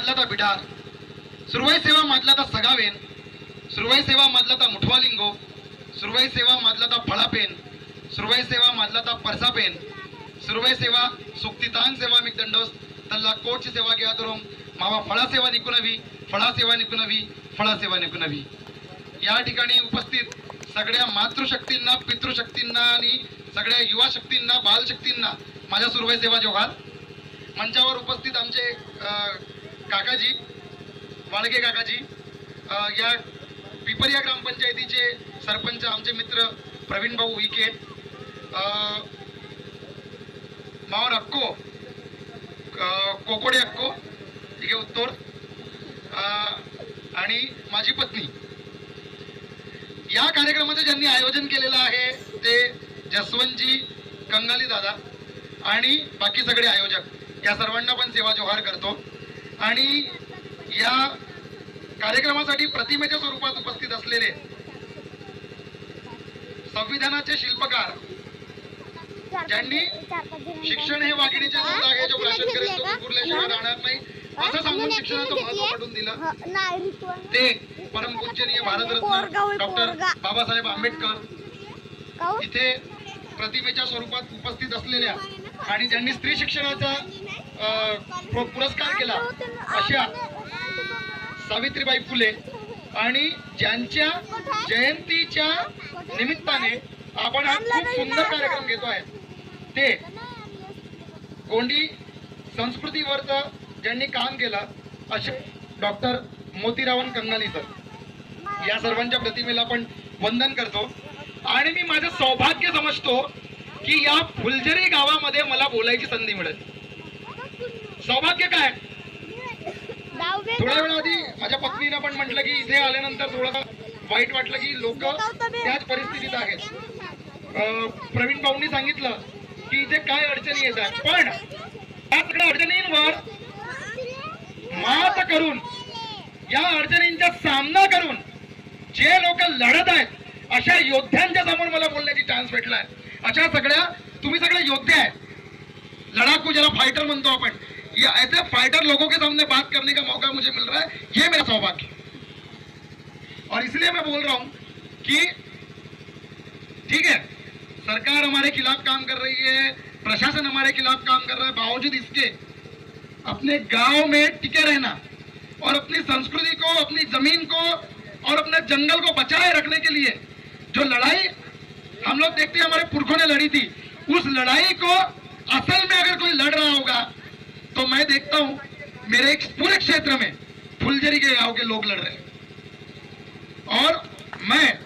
मधला ता बिडार, सुरवाई सेवा मधला ता सगावेन, सुरवाई सेवा मधला ता मुठवालिंगो, सुरवाई सेवा मधला ता फळापेन, सुरवाई सेवा मधला ता परसापेन, सुरवाई सेवा सुक्तितान सेवा मिक दंडोस तल्ला कोटची सेवा घ्या तरुम मावा फळा सेवा निकुनवी, फळा सेवा निकुनवी, फळा सेवा निकुनवी. या ठिकाणी उपस्थित सगळ्या मातृशक्तींना, पितृशक्तींना आणि सगळ्या युवा शक्तींना, बालशक्तींना माझ्या सुरवाई सेवा जोहार. मंचावर उपस्थित आमचे काकाजी, वाळगे काकाजी, या पिपरिया ग्रामपंचायतीचे सरपंच आमचे मित्र प्रवीण भाऊ विके, मावर अक्को, कोकोडे अक्को, ठीक आहे उत्तर, आणि माझी पत्नी. या कार्यक्रमाचं ज्यांनी आयोजन केलेलं आहे ते जसवंतजी, कंगाली दादा आणि बाकी सगळे आयोजक, या सर्वांना पण सेवा जोहार करतो. आणि या कार्यक्रमासाठी प्रतिमेच्या स्वरूपात उपस्थित असलेले संविधानाचे शिल्पकार, ज्यांनी शिक्षण हे वाघिणीचे दूध आहे, जो प्राशन करेल तो विखुरल्याशिवाय राहणार नाही असं सांगून शिक्षणाचं महत्व पटवून दिलं, ते परमपूजनीय भारतरत्न डॉक्टर बाबासाहेब आंबेडकर इथे प्रतिमेच्या स्वरूपात उपस्थित असलेल्या आणि ज्यांनी स्त्री शिक्षणाचा पुरस्कार केला अशा सावित्रीबाई फुले, आणि ज्यांच्या जयंतीच्या निमित्ताने आपण हा खूप सुंदर कार्यक्रम घेतो आहे ते गोंडी संस्कृतीवरचं ज्यांनी काम केलं असे डॉक्टर मोतीरावन कंगाली सर. या सर्वांच्या प्रतिमेला आपण वंदन करतो. आणि मी माझं सौभाग्य समजतो की या फुलझरी गावामध्ये मला बोलायची संधी मिळेल. सौभाग्य काय, थोड्या वेळा आधी माझ्या पत्नीनं पण म्हटलं की इथे आल्यानंतर थोडं वाईट वाटलं की लोक त्याच परिस्थितीत आहेत. प्रवीण भाऊंनी सांगितलं की इथे काय अडचणी येतात, पण या सगळ्या अडचणींवर मात करून, या अडचणींचा सामना करून जे लोक लढत आहेत अशा योद्ध्यांच्या समोर मला बोलण्याची चान्स भेटलाय. अशा सगळ्या तुम्ही सगळे योद्धे आहेत, लड़ाकू, ज्याला फाइटर म्हणतो आपण, ऐसे फाइटर लोगों के सामने बात करने का मौका मुझे मिल रहा है, ये मेरा सौभाग्य. और इसलिए मैं बोल रहा हूं कि ठीक है, सरकार हमारे खिलाफ काम कर रही है, प्रशासन हमारे खिलाफ काम कर रहा है, बावजूद इसके अपने गांव में टिके रहना और अपनी संस्कृति को, अपनी जमीन को और अपने जंगल को बचाए रखने के लिए जो लड़ाई हम लोग देखते हैं हमारे पुरखों ने लड़ी थी, उस लड़ाई को असल में अगर कोई लड़ रहा होगा तो मैं देखता हूं मेरे एक पूरे क्षेत्र में फुलझरी के गांव के लोग लड़ रहे हैं. और मैं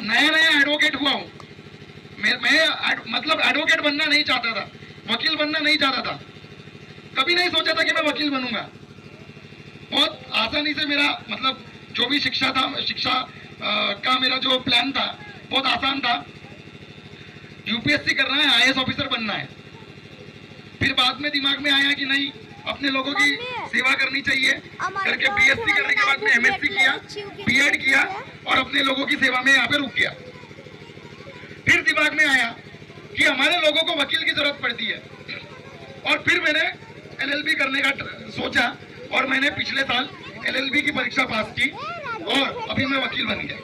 नया नया एडवोकेट हुआ हूं. मैं मतलब एडवोकेट बनना नहीं चाहता था, वकील बनना नहीं चाहता था, कभी नहीं सोचा था कि मैं वकील बनूंगा. बहुत आसानी से मेरा मतलब जो भी शिक्षा का मेरा जो प्लान था बहुत आसान था. यूपीएससी करना है, आईएएस ऑफिसर बनना है. फिर बाद में दिमाग में आया कि नहीं, अपने लोगों की सेवा करनी चाहिए करके बीएससी करने के बाद में एमएससी किया, बीएड किया और अपने लोगों की सेवा में यहाँ पे रुक गया. फिर दिमाग में आया कि हमारे लोगों को वकील की जरूरत पड़ती है, और फिर मैंने एलएलबी करने का सोचा और मैंने पिछले साल एलएलबी की परीक्षा पास की और अभी मैं वकील बन गया.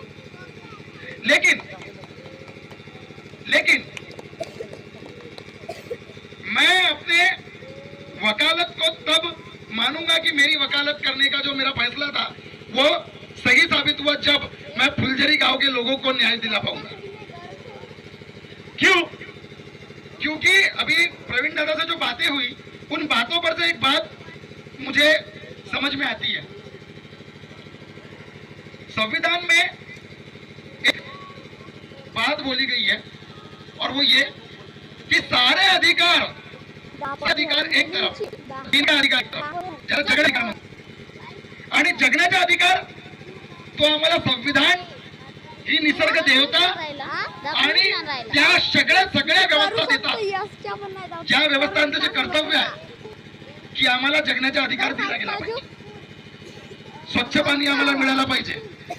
लेकिन मैं अपने वकालत को तब मानूंगा कि मेरी वकालत करने का जो मेरा फैसला था वो सही साबित हुआ जब मैं फुलझरी गांव के लोगों को न्याय दिला पाऊंगा. क्यों? क्योंकि अभी प्रवीण दादा से जो बातें हुई, उन बातों पर से एक बात मुझे समझ में आती है. संविधान में एक बात बोली गई है और वो ये कि सारे अधिकार एक तरफ, तीन अधिकार एक तरफ, ज्याला जगण्याचा अधिकार आणि जगण्याचा अधिकार तो आम्हाला संविधान ही निसर्ग देवता आणि त्या सगळ्या व्यवस्था देतात. ज्या व्यवस्थांचं जे कर्तव्य आहे की आम्हाला जगण्याचा अधिकार दिला गेला पाहिजे, स्वच्छ पाणी आम्हाला मिळायला पाहिजे,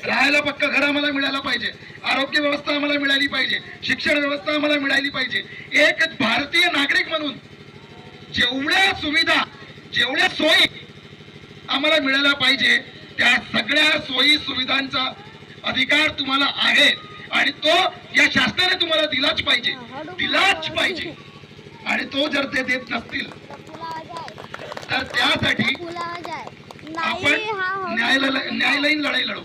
राहायला पक्का घर आम्हाला मिळायला पाहिजे, आरोग्य व्यवस्था आम्हाला मिळाली पाहिजे, शिक्षण व्यवस्था आम्हाला मिळाली पाहिजे. एक भारतीय नागरिक म्हणून जेवढ्या सुविधा जेवढ्या सोयी आम्हाला मिळायला पाहिजे त्या सगळ्या सोयी सुविधांचा अधिकार तुम्हाला आहे आणि तो या शासनाने तुम्हाला दिलाच पाहिजे आणि तो जर ते देत नसतील तर त्यासाठी आपण न्यायालयीन लढाई लढू.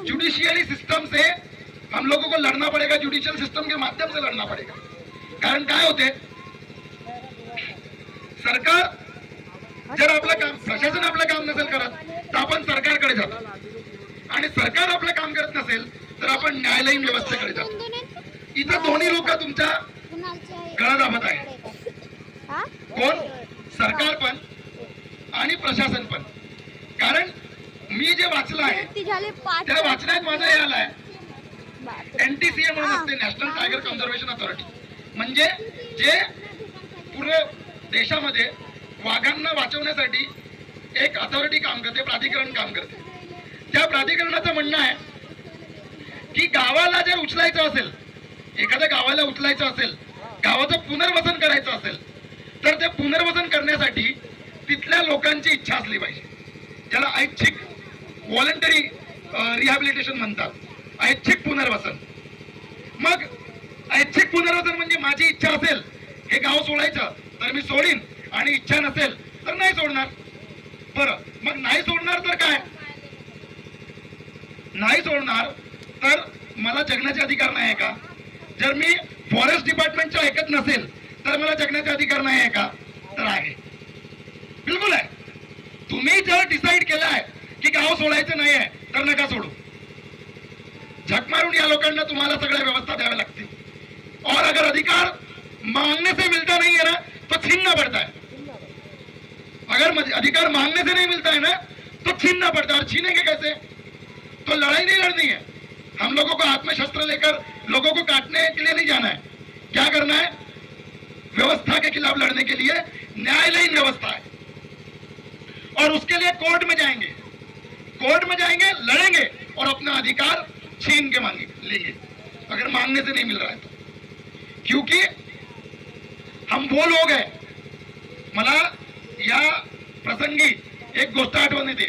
जुडिशियरी सिस्टम से हम लोगों को लड़ना पड़ेगा, जुडिशियल सिस्टम के माध्यम से लड़ना पड़ेगा. कारण काय होते, सरकार जर आपलं काम, प्रशासन आपलं काम नसेल करत तर आपण सरकारकडे जातो आणि सरकार आपलं काम करत नसेल तर आपण न्यायालयीन व्यवस्थेकडे जातो. इथं दोन्ही लोक तुमच्या गळा दाबत आहे. कोण? सरकार पण आणि प्रशासन पण. कारण मी जे वाचलं आहे त्या वाचण्यात माझं हे आलं आहे, NTCA म्हणून असते, नॅशनल टायगर कन्झर्वेशन अथॉरिटी, म्हणजे जे पूर्ण देशामध्ये वाघांना वाचवण्यासाठी एक अथॉरिटी काम करते, प्राधिकरण काम करते. त्या प्राधिकरणाचं म्हणणं आहे की गावाला जर उचलायचं असेल, एखाद्या गावाला उचलायचं असेल, गावाचं पुनर्वसन करायचं असेल तर ते पुनर्वसन करण्यासाठी तिथल्या लोकांची इच्छा असली पाहिजे, ज्याला ऐच्छिक व्हॉलंटरी रिहॅबिलिटेशन म्हणतात, ऐच्छिक पुनर्वसन. मग ऐच्छिक पुनर्वसन म्हणजे माझी इच्छा असेल हे गाव सोडायचं तर मी सोडीन आणि इच्छा नसेल तर नाही सोडणार. बरं, मग नाही सोडणार तर काय? नाही सोडणार तर मला जगण्याचे अधिकार नाही आहे का? जर मी फॉरेस्ट डिपार्टमेंटचं ऐकत नसेल तर मला जगण्याचे अधिकार नाही आहे का? तर आहे, बिलकुल आहे. तुम्ही जर डिसाईड केलं आहे की गाव सोडायचं नाही आहे तर नका सोडू. झक मारून या लोकांना तुम्हाला सगळ्या व्यवस्था द्याव्या लागतील. और अगर अधिकार मांगने से मिलता नहीं है ना तो छीनना पड़ता है. अगर अधिकार मांगने से नहीं मिलता है ना तो छीनना पड़ता है. और छीनेंगे कैसे? तो लड़ाई नहीं लड़नी है. हम लोगों को हाथ में शस्त्र लेकर लोगों को काटने के लिए नहीं जाना है. क्या करना है? व्यवस्था के खिलाफ लड़ने के लिए न्यायालयीन व्यवस्था है और उसके लिए कोर्ट में जाएंगे, लड़ेंगे और अपना अधिकार छीन के लेंगे अगर मांगने से नहीं मिल रहा है तो. क्योंकि हम वो लोग हैं. मला या प्रसंगी एक गोष्ट आठवण येते.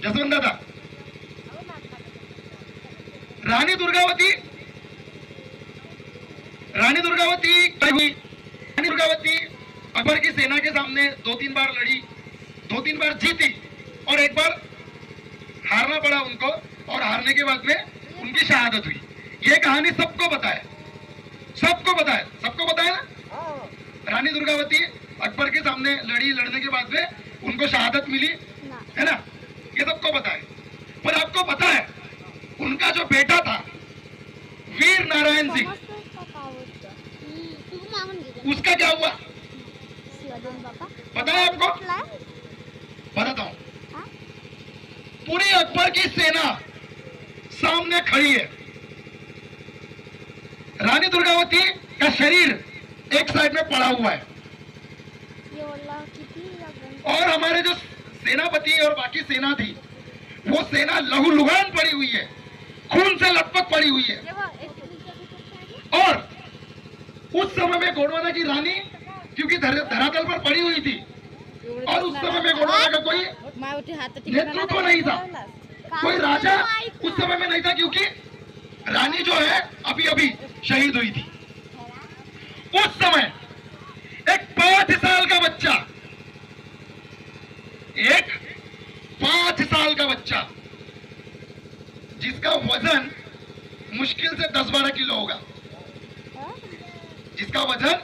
जसवंत दादा, रानी दुर्गावती क्या हुई? रानी दुर्गावती अकबर की सेना के सामने 2-3 बार लड़ी, 2-3 बार जीती और एक बार हारना पड़ा उनको, और हारने के बाद में उनकी शहादत हुई. ये कहानी सबको पता है ना. रानी दुर्गावती अकबर के सामने लड़ी, लड़ने के बाद में उनको शहादत मिली है ना, ये सबको पता है. पर आपको पता है उनका जो बेटा था वीर नारायण सिंह, उसका क्या हुआ पता है आपको? बताता हूं. पूरी अकबर की सेना सामने खड़ी है. रानी दुर्गावती का शरीर एक साइड में पड़ा हुआ है और हमारे जो सेनापति और बाकी सेना थी वो सेना लहूलुहान पड़ी हुई है, खून से लथपथ पड़ी हुई है. और उस समय में गोंडवाना की रानी क्योंकि धरातल पर पड़ी हुई थी और उस समय में गोंडवाना का कोई नेतृत्व नहीं था, कोई राजा उस समय में नहीं था, क्योंकि रानी जो है अभी अभी शहीद हुई थी. उस समय एक 5 साल का बच्चा, एक 5 साल का बच्चा जिसका वजन मुश्किल से 10-12 किलो होगा, जिसका वजन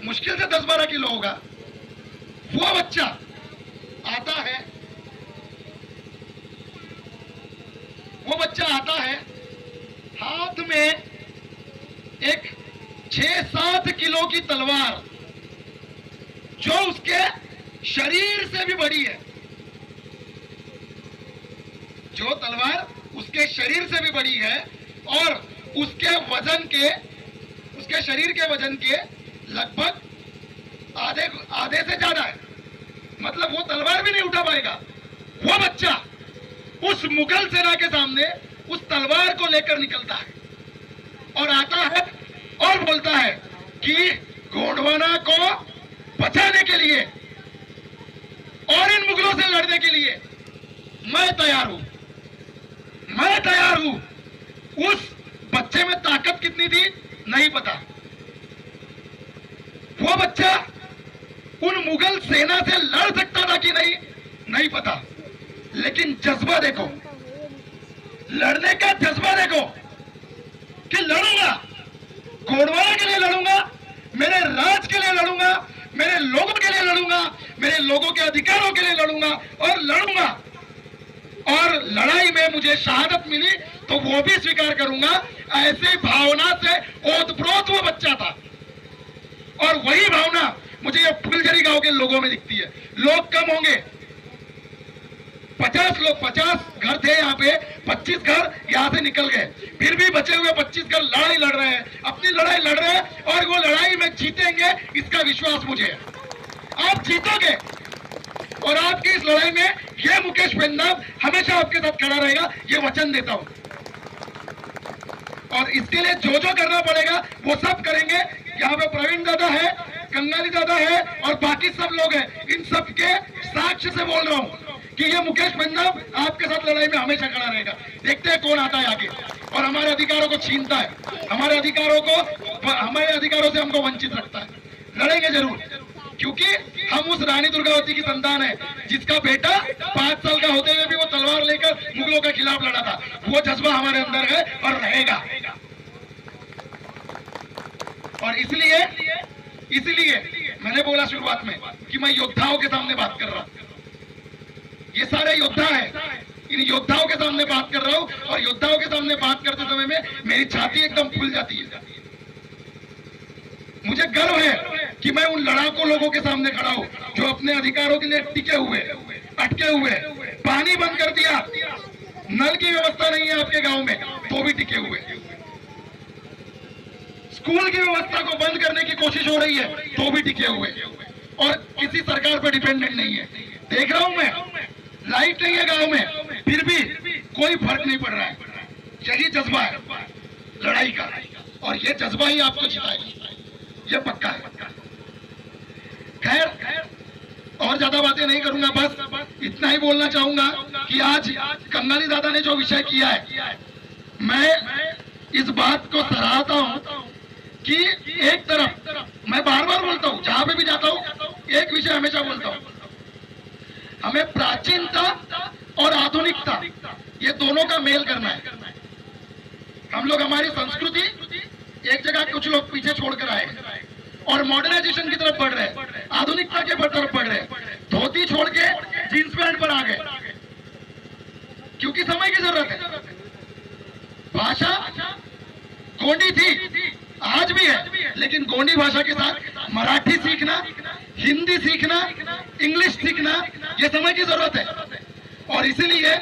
मुश्किल से 10-12 किलो होगा, वो बच्चा आता है हाथ में एक 6-7 किलो की तलवार जो उसके शरीर से भी बड़ी है, जो तलवार उसके शरीर से भी बड़ी है और उसके शरीर के वजन के लगभग आधे से ज्यादा है. मतलब वो तलवार भी नहीं उठा पाएगा. वो बच्चा उस मुगल सेना के सामने उस तलवार को लेकर निकलता है और आता है और बोलता है कि गोंडवाना को बचाने के लिए और इन मुगलों से लड़ने के लिए मैं तैयार हूं, मैं तैयार हूं। उस बच्चे में ताकत कितनी थी नहीं पता, वो बच्चा उन मुगल सेना से लड़ सकता था कि नहीं नहीं पता, लेकिन जज्बा देखो, लड़ने का जज्बा देखो कि लड़ूंगा, गोंडवाना के लिए लड़ूंगा, मेरे राज के लिए लड़ूंगा, मेरे लोगों के लिए लड़ूंगा, मेरे लोगों के अधिकारों के लिए लड़ूंगा और लड़ूंगा। और लड़ाई में मुझे शहादत मिली तो वो भी स्वीकार करूंगा। ऐसी भावना से ओतप्रोत वो बच्चा था और वही भावना मुझे ये फुलझड़ी गांव के लोगों में दिखती है। लोग कम होंगे, 50 लोग, 50 घर थे यहाँ पे, 25 घर यहाँ से निकल गए, फिर भी बचे हुए 25 घर लड़ाई लड़ रहे हैं, अपनी लड़ाई लड़ रहे हैं और वो लड़ाई में जीतेंगे, इसका विश्वास मुझे है। आप जीतोगे और आपकी इस लड़ाई में ये मुकेश पेन्नाम हमेशा आपके साथ खड़ा रहेगा, ये वचन देता हूं। और इसके लिए जो जो करना पड़ेगा वो सब करेंगे। यहाँ पे प्रवीण दादा है, कंगाली दादा है और बाकी सब लोग हैं, इन सब के साक्ष्य से बोल रहा हूं कि ये मुकेश पेन्नाम आपके साथ लड़ाई में हमेशा खड़ा रहेगा। देखते हैं कौन आता है आगे और हमारे अधिकारों को छीनता है, हमारे अधिकारों से हमको वंचित रखता है। लड़ेंगे जरूर, क्योंकि हम उस रानी दुर्गावती की संतान है जिसका बेटा 5 साल का होते हुए भी वो तलवार लेकर मुगलों के खिलाफ लड़ा था। वो जज्बा हमारे अंदर है और रहेगा। और इसलिए मैंने बोला शुरुआत में कि मैं योद्धाओं के सामने बात कर रहा हूं। ये सारे योद्धा हैं, इन योद्धाओं के सामने बात कर रहा हूं और योद्धाओं के सामने बात करते समय में मेरी छाती एकदम फूल जाती है। मुझे गर्व है कि मैं उन लड़ाकू लोगों के सामने खड़ा हूं जो अपने अधिकारों के लिए टिके हुए, अटके हुए, पानी बंद कर दिया, नल की व्यवस्था नहीं है आपके गांव में तो भी टिके हुए, स्कूल की व्यवस्था को बंद करने की कोशिश हो रही है तो भी टिके हुए और किसी सरकार पर डिपेंडेंट नहीं है। देख रहा हूं मैं, लाइट नहीं है गांव में, फिर भी कोई फर्क नहीं पड़ रहा है। यही जज्बा है लड़ाई का और ये जज्बा ही आपको जिताएगा, ये पक्का है। खैर और ज्यादा बातें नहीं करूंगा, बस इतना ही बोलना चाहूंगा कि आज कंगाली दादा ने जो विषय किया है, मैं इस बात को सराहता हूं कि एक तरफ मैं बार बार बोलता हूं, जहां पे भी जाता हूं एक विषय हमेशा बोलता हूं, हमें प्राचीनता और आधुनिकता ये दोनों का मेल करना है। हम लोग हमारी संस्कृति एक जगह कुछ लोग पीछे छोड़कर आए और मॉडर्नाइजेशन की तरफ बढ़ रहे हैं, आधुनिकता के तरफ बढ़ रहे हैं, धोती छोड़ के जींस पैंट पर आ गए क्योंकि समय की जरूरत है। भाषा गोंडी थी, आज भी है, लेकिन गोंडी भाषा के साथ मराठी सीखना, हिंदी सीखना, इंग्लिश सीखना ये समय की जरूरत है। और इसीलिए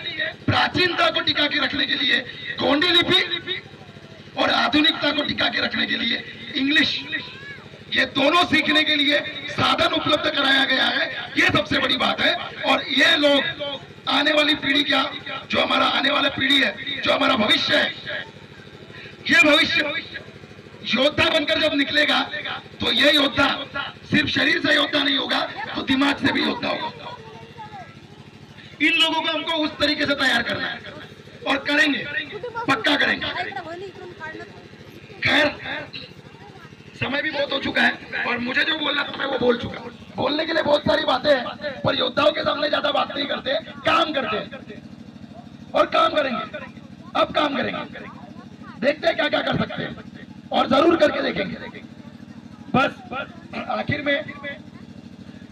प्राचीनता को टिका के रखने के लिए गोंडी लिपि और आधुनिकता को टिका के रखने के लिए इंग्लिश, ये दोनों सीखने के लिए साधन उपलब्ध कराया गया है। ये सबसे बड़ी बात है। और ये लोग आने वाली पीढ़ी, क्या जो हमारा आने वाला पीढ़ी है, जो हमारा भविष्य है, ये भविष्य योद्धा बनकर जब निकलेगा तो ये योद्धा सिर्फ शरीर से योद्धा नहीं होगा तो दिमाग से भी योद्धा होगा। इन लोगों को हमको उस तरीके से तैयार करना है और करेंगे, पक्का करेंगे। खैर समय भी बहुत हो चुका है और मुझे जो बोलना था मैं वो बोल चुका। बोलने के लिए बहुत सारी बातें हैं पर योद्धाओं के सामने ज्यादा बात नहीं करते, काम करते हैं और काम करेंगे। अब काम करेंगे, देखते हैं क्या क्या कर सकते हैं और जरूर करके देखेंगे। बस आखिर में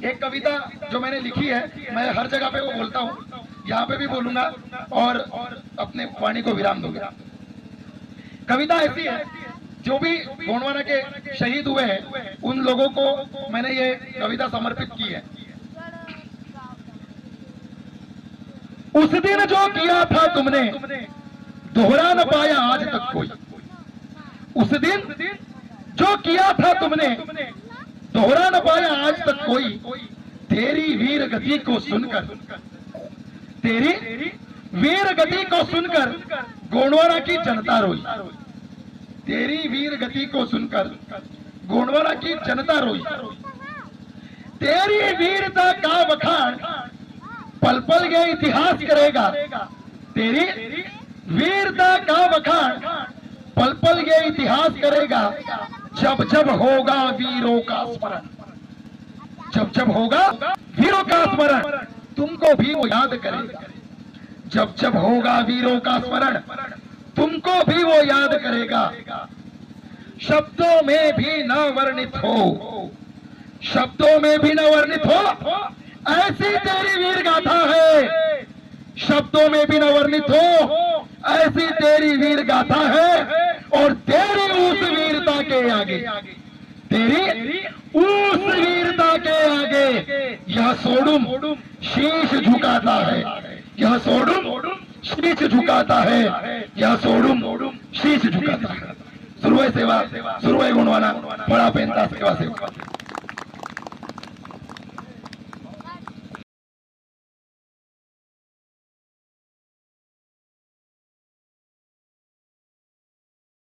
एक कविता जो मैंने लिखी है, मैं हर जगह पे वो बोलता हूँ, यहाँ पे भी बोलूंगा और अपने वाणी को विराम दूंगा। कविता ऐसी है, जो भी गोंडवाना के शहीद हुए हैं उन लोगों को मैंने ये कविता समर्पित की है। उस दिन जो किया था तुमने दोहरा न पाया आज तक कोई। उस दिन जो किया था तुमने दोहरा न पाया आज तक कोई। तेरी वीर गति को सुनकर, तेरी वीर गति को सुनकर गोंडवाना की जनता रोई। तेरी वीर गति को सुनकर गोंडवाना की जनता रोई। तेरी वीरता का बखान पल पल ये इतिहास करेगा, तेरी वीरता का बखान पल पल ये इतिहास करेगा। जब जब होगा वीरों का स्मरण, जब जब होगा वीरों का स्मरण, तुमको भी वो याद करेगा। जब जब होगा वीरों का स्मरण, तुमको भी वो याद करेगा। शब्दों में भी न वर्णित हो, शब्दों में भी न वर्णित हो, ऐसी तेरी वीर गाथा है। शब्दों में भी न वर्णित हो, ऐसी तेरी वीर गाथा है। और तेरी उस वीरता के आगे, तेरी उस वीरता के आगे यह सोडुम शीश झुकाता है, यह सोडुम शीश झुकाता है, यह सोडुम शीश झुकाता है। सुरू आहे सेवा, सुरू आहे गुणवाना, फळा पेंता सेवा सेवा.